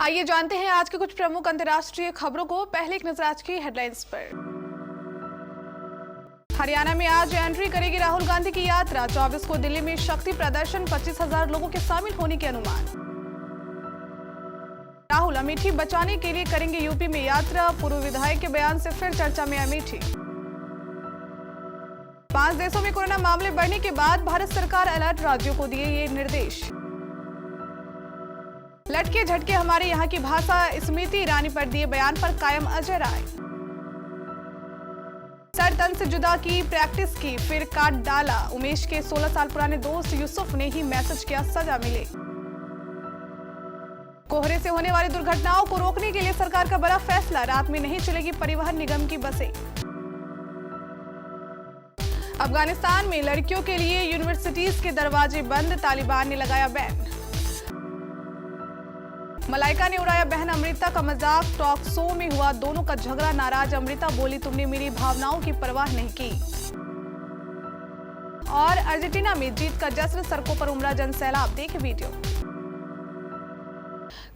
आइए जानते हैं आज के कुछ प्रमुख अंतर्राष्ट्रीय खबरों को। पहले एक नजर आज की हेडलाइंस पर। हरियाणा में आज एंट्री करेगी राहुल गांधी की यात्रा। 24 को दिल्ली में शक्ति प्रदर्शन, 25,000 लोगों के शामिल होने के अनुमान। राहुल अमेठी बचाने के लिए करेंगे यूपी में यात्रा। पूर्व विधायक के बयान से फिर चर्चा में अमेठी। 5 देशों में कोरोना मामले बढ़ने के बाद भारत सरकार अलर्ट, राज्यों को दिए ये निर्देश। लटके झटके हमारे यहाँ की भाषा, स्मृति ईरानी पर दिए बयान पर कायम अजय राय। सर तन से जुदा की, प्रैक्टिस की, फिर काट डाला। उमेश के 16 साल पुराने दोस्त यूसुफ ने ही मैसेज किया, सजा मिले। कोहरे से होने वाली दुर्घटनाओं को रोकने के लिए सरकार का बड़ा फैसला, रात में नहीं चलेगी परिवहन निगम की बसें। अफगानिस्तान में लड़कियों के लिए यूनिवर्सिटीज के दरवाजे बंद, तालिबान ने लगाया बैन। मलाइका ने उड़ाया बहन अमृता का मजाक, टॉक शो में हुआ दोनों का झगड़ा, नाराज अमृता बोली तुमने मेरी भावनाओं की परवाह नहीं की। और अर्जेंटीना में जीत का जश्न, सड़कों पर उमड़ा जनसैलाब, देखें वीडियो।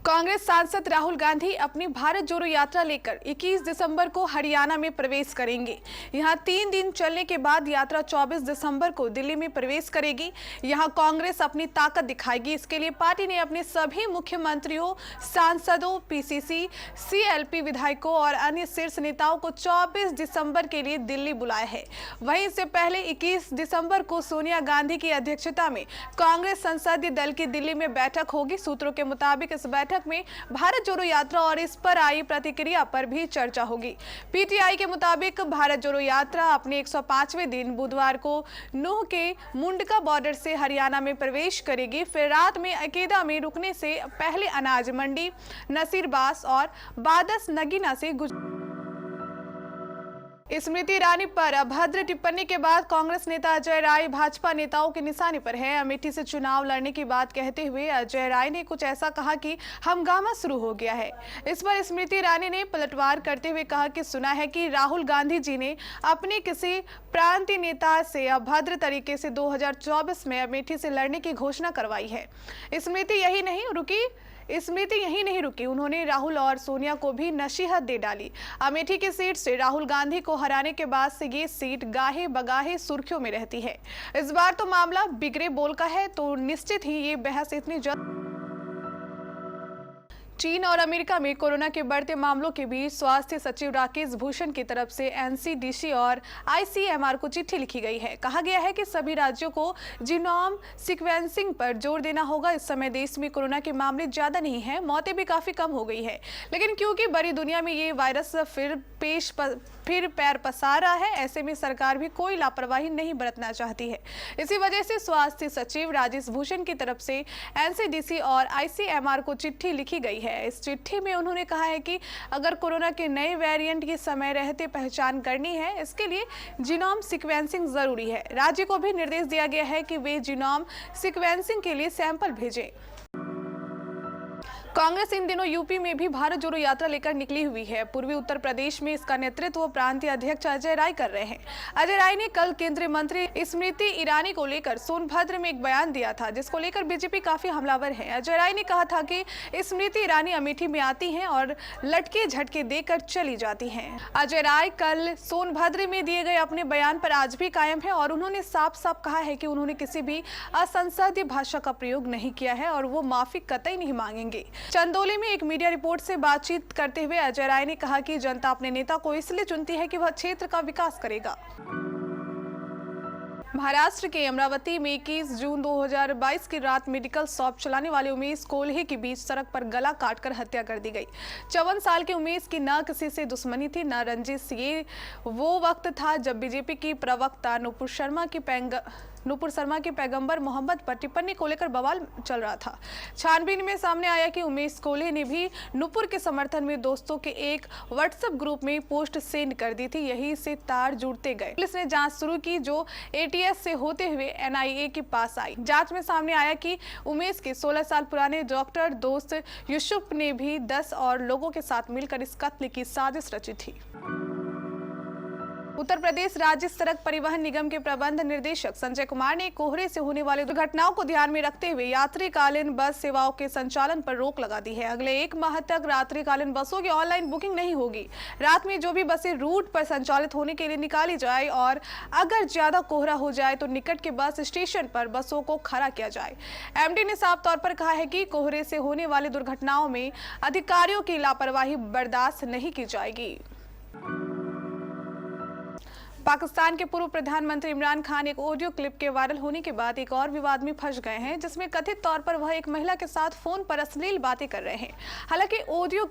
कांग्रेस सांसद राहुल गांधी अपनी भारत जोड़ो यात्रा लेकर 21 दिसंबर को हरियाणा में प्रवेश करेंगे। यहां 3 दिन चलने के बाद यात्रा 24 दिसंबर को दिल्ली में प्रवेश करेगी। यहां कांग्रेस अपनी ताकत दिखाएगी। इसके लिए पार्टी ने अपने सभी मुख्यमंत्रियों, सांसदों, पीसीसी, सीएलपी विधायकों और अन्य शीर्ष नेताओं को 24 दिसंबर के लिए दिल्ली बुलाया है। वहीं इससे पहले 21 दिसंबर को सोनिया गांधी की अध्यक्षता में कांग्रेस संसदीय दल की दिल्ली में बैठक होगी। सूत्रों के मुताबिक इस बैठक में भारत जोड़ो यात्रा और इस पर आई प्रतिक्रिया पर भी चर्चा होगी। पीटीआई के मुताबिक भारत जोड़ो यात्रा अपने 105वें दिन बुधवार को नूह के मुंडका बॉर्डर से हरियाणा में प्रवेश करेगी। फिर रात में अकेदा में रुकने से पहले अनाज मंडी, नसीरबास और बादस नगीना से स्मृति ईरानी पर अभद्र टिप्पणी के बाद कांग्रेस नेता अजय राय भाजपा नेताओं के निशाने पर है। अमेठी से चुनाव लड़ने की बात कहते हुए अजय राय ने कुछ ऐसा कहा कि हंगामा शुरू हो गया है। इस पर स्मृति ईरानी ने पलटवार करते हुए कहा कि सुना है कि राहुल गांधी जी ने अपने किसी प्रांतीय नेता से अभद्र तरीके से 2024 में अमेठी से लड़ने की घोषणा करवाई है। स्मृति यही नहीं रुकी, उन्होंने राहुल और सोनिया को भी नसीहत दे डाली। अमेठी की सीट से राहुल गांधी को हराने के बाद से ये सीट गाहे बगाहे सुर्खियों में रहती है। इस बार तो मामला बिगड़े बोल का है, तो निश्चित ही ये बहस इतनी जल्द। चीन और अमेरिका में कोरोना के बढ़ते मामलों के बीच स्वास्थ्य सचिव राकेश भूषण की तरफ से एनसीडीसी और आईसीएमआर को चिट्ठी लिखी गई है। कहा गया है कि सभी राज्यों को जीनोम सीक्वेंसिंग पर जोर देना होगा। इस समय देश में कोरोना के मामले ज्यादा नहीं हैं, मौतें भी काफी कम हो गई है, लेकिन क्योंकि बड़ी दुनिया में ये वायरस फिर पैर पसार रहा है, ऐसे में सरकार भी कोई लापरवाही नहीं बरतना चाहती है। इसी वजह से स्वास्थ्य सचिव राजेश भूषण की तरफ से एनसीडीसी और आईसीएमआर को चिट्ठी लिखी गई है। इस चिट्ठी में उन्होंने कहा है कि अगर कोरोना के नए वेरिएंट की समय रहते पहचान करनी है, इसके लिए जीनोम सीक्वेंसिंग जरूरी है। राज्य को भी निर्देश दिया गया है कि वे जीनोम सीक्वेंसिंग के लिए सैंपल भेजें। कांग्रेस इन दिनों यूपी में भी भारत जोड़ो यात्रा लेकर निकली हुई है। पूर्वी उत्तर प्रदेश में इसका नेतृत्व प्रांतीय अध्यक्ष अजय राय कर रहे हैं। अजय राय ने कल केंद्रीय मंत्री स्मृति ईरानी को लेकर सोनभद्र में एक बयान दिया था, जिसको लेकर बीजेपी काफी हमलावर है। अजय राय ने कहा था कि स्मृति ईरानी अमेठी में आती हैं और लटके झटके देकर चली जाती हैं। अजय राय कल सोनभद्र में दिए गए अपने बयान पर आज भी कायम है और उन्होंने साफ साफ कहा है कि उन्होंने किसी भी असंसदीय भाषा का प्रयोग नहीं किया है और वो माफी कतई नहीं मांगेंगे। चंदौली में एक मीडिया रिपोर्ट से बातचीत करते हुए अजय राय ने कहा कि जनता अपने नेता को इसलिए चुनती है कि वह क्षेत्र का विकास करेगा। महाराष्ट्र के अमरावती में 21 जून 2022 की रात मेडिकल शॉप चलाने वाले उमेश कोल्हे के बीच सड़क पर गला काटकर हत्या कर दी गई। 54 साल के उमेश की न किसी से दुश्मनी थी न रंजिश। ये वो वक्त था जब बीजेपी की प्रवक्ता नुपुर शर्मा के पैगंबर मोहम्मद पर टिप्पणी को लेकर बवाल चल रहा था। छानबीन में सामने आया कि उमेश कोल्हे ने भी नुपुर के समर्थन में दोस्तों के एक व्हाट्सएप ग्रुप में पोस्ट सेंड कर दी थी। यही से तार जुड़ते गए। पुलिस ने जांच शुरू की, जो एटीएस से होते हुए एनआईए के पास आई। जांच में सामने आया कि उमेश के 16 साल पुराने डॉक्टर दोस्त यूसुफ ने भी 10 और लोगों के साथ मिलकर इस कत्ल की साजिश रची थी। उत्तर प्रदेश राज्य सड़क परिवहन निगम के प्रबंध निर्देशक संजय कुमार ने कोहरे से होने वाली दुर्घटनाओं को ध्यान में रखते हुए यात्रीकालीन बस सेवाओं के संचालन पर रोक लगा दी है। अगले 1 माह तक रात्रिकालीन बसों की ऑनलाइन बुकिंग नहीं होगी। रात में जो भी बसें रूट पर संचालित होने के लिए निकाली जाए और अगर ज्यादा कोहरा हो जाए तो निकट के बस स्टेशन पर बसों को खड़ा किया जाए। एमडी ने साफ तौर पर कहा है कि कोहरे से होने वाली दुर्घटनाओं में अधिकारियों की लापरवाही बर्दाश्त नहीं की जाएगी। पाकिस्तान के पूर्व प्रधानमंत्री इमरान खान एक ऑडियो क्लिप के वायरल होने के बाद एक और विवाद में फंस गए हैं, जिसमें कथित तौर पर वह एक महिला के साथ फोन पर अश्लील बातें कर रहे हैं। हालांकि ऑडियो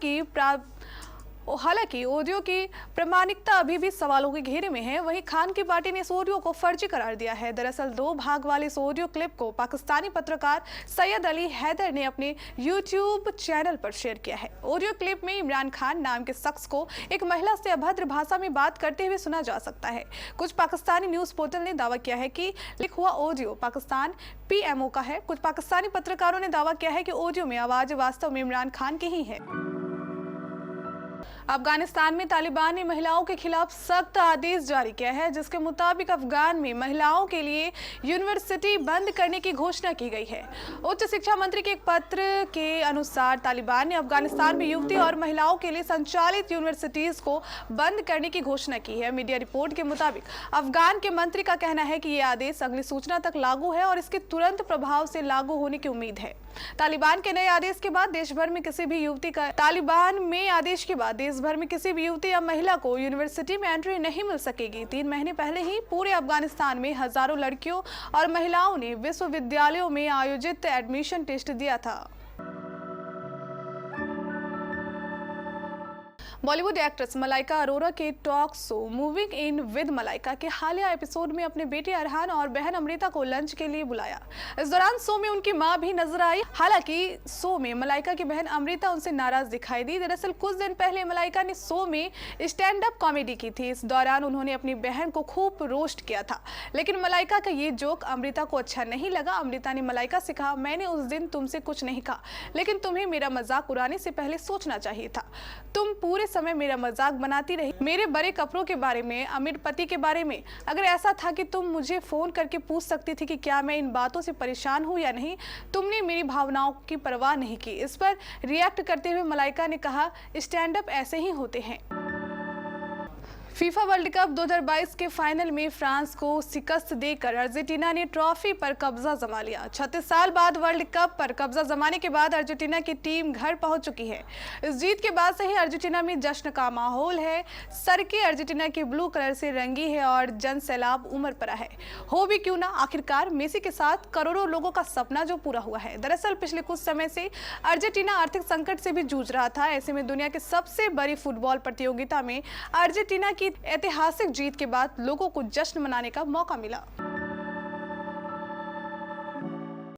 की प्रामाणिकता अभी भी सवालों के घेरे में है। वहीं खान की पार्टी ने इस ऑडियो को फर्जी करार दिया है। दरअसल 2 भाग वाले इस ऑडियो क्लिप को पाकिस्तानी पत्रकार सैयद अली हैदर ने अपने यूट्यूब चैनल पर शेयर किया है। ऑडियो क्लिप में इमरान खान नाम के शख्स को एक महिला से अभद्र भाषा में बात करते हुए सुना जा सकता है। कुछ पाकिस्तानी न्यूज पोर्टल ने दावा किया है कि लिखा हुआ ऑडियो पाकिस्तान PMO का है। कुछ पाकिस्तानी पत्रकारों ने दावा किया है कि ऑडियो में आवाज वास्तव में इमरान खान की ही है। अफगानिस्तान में तालिबान ने महिलाओं के खिलाफ सख्त आदेश जारी किया है, जिसके मुताबिक अफगान में महिलाओं के लिए यूनिवर्सिटी बंद करने की घोषणा की गई है। उच्च शिक्षा मंत्री के एक पत्र के अनुसार तालिबान ने अफगानिस्तान में युवती और महिलाओं के लिए संचालित यूनिवर्सिटीज को बंद करने की घोषणा की है। मीडिया रिपोर्ट के मुताबिक अफगान के मंत्री का कहना है कि यह आदेश अगली सूचना तक लागू है और इसके तुरंत प्रभाव से लागू होने की उम्मीद है। तालिबान के नए आदेश के बाद देश भर में किसी भी युवती या महिला को यूनिवर्सिटी में एंट्री नहीं मिल सकेगी। 3 महीने पहले ही पूरे अफगानिस्तान में हजारों लड़कियों और महिलाओं ने विश्वविद्यालयों में आयोजित एडमिशन टेस्ट दिया था। बॉलीवुड एक्ट्रेस मलाइका अरोरा के talk show moving in with Malaika के हालिया एपिसोड में अपने बेटे अरहान और बहन अमृता को लंच के लिए बुलाया। इस दौरान शो में उनकी मां भी नजर आई। हालांकि शो में मलाइका की बहन अमृता उनसे नाराज दिखाई दी। दरअसल कुछ दिन पहले मलाइका ने शो में स्टैंड अप कॉमेडी की थी। इस दौरान उन्होंने अपनी बहन को खूब रोस्ट किया था, लेकिन मलाइका का ये जोक अमृता को अच्छा नहीं लगा। अमृता ने मलाइका से कहा, मैंने उस दिन तुमसे कुछ नहीं कहा, लेकिन तुम्हें मेरा मजाक उड़ाने से पहले सोचना चाहिए था। तुम पूरे समय मेरा मजाक बनाती रही, मेरे बड़े कपड़ों के बारे में, अमीर पति के बारे में। अगर ऐसा था कि तुम मुझे फोन करके पूछ सकती थी कि क्या मैं इन बातों से परेशान हूं या नहीं, तुमने मेरी भावनाओं की परवाह नहीं की। इस पर रिएक्ट करते हुए मलाइका ने कहा, स्टैंड अप ऐसे ही होते हैं। फीफा वर्ल्ड कप 2022 के फाइनल में फ्रांस को शिकस्त देकर अर्जेंटीना ने ट्रॉफी पर कब्जा जमा लिया। 36 साल बाद वर्ल्ड कप पर कब्जा जमाने के बाद अर्जेंटीना की टीम घर पहुंच चुकी है। इस जीत के बाद से ही अर्जेंटीना में जश्न का माहौल है। सड़कें अर्जेंटीना के ब्लू कलर से रंगी है और जन सैलाब उमड़ पड़ा है। हो भी क्यों ना, आखिरकार मेसी के साथ करोड़ों लोगों का सपना जो पूरा हुआ है। दरअसल पिछले कुछ समय से अर्जेंटीना आर्थिक संकट से भी जूझ रहा था। ऐसे में दुनिया की सबसे बड़ी फुटबॉल प्रतियोगिता में अर्जेंटीना की ऐतिहासिक जीत के बाद लोगों को जश्न मनाने का मौका मिला।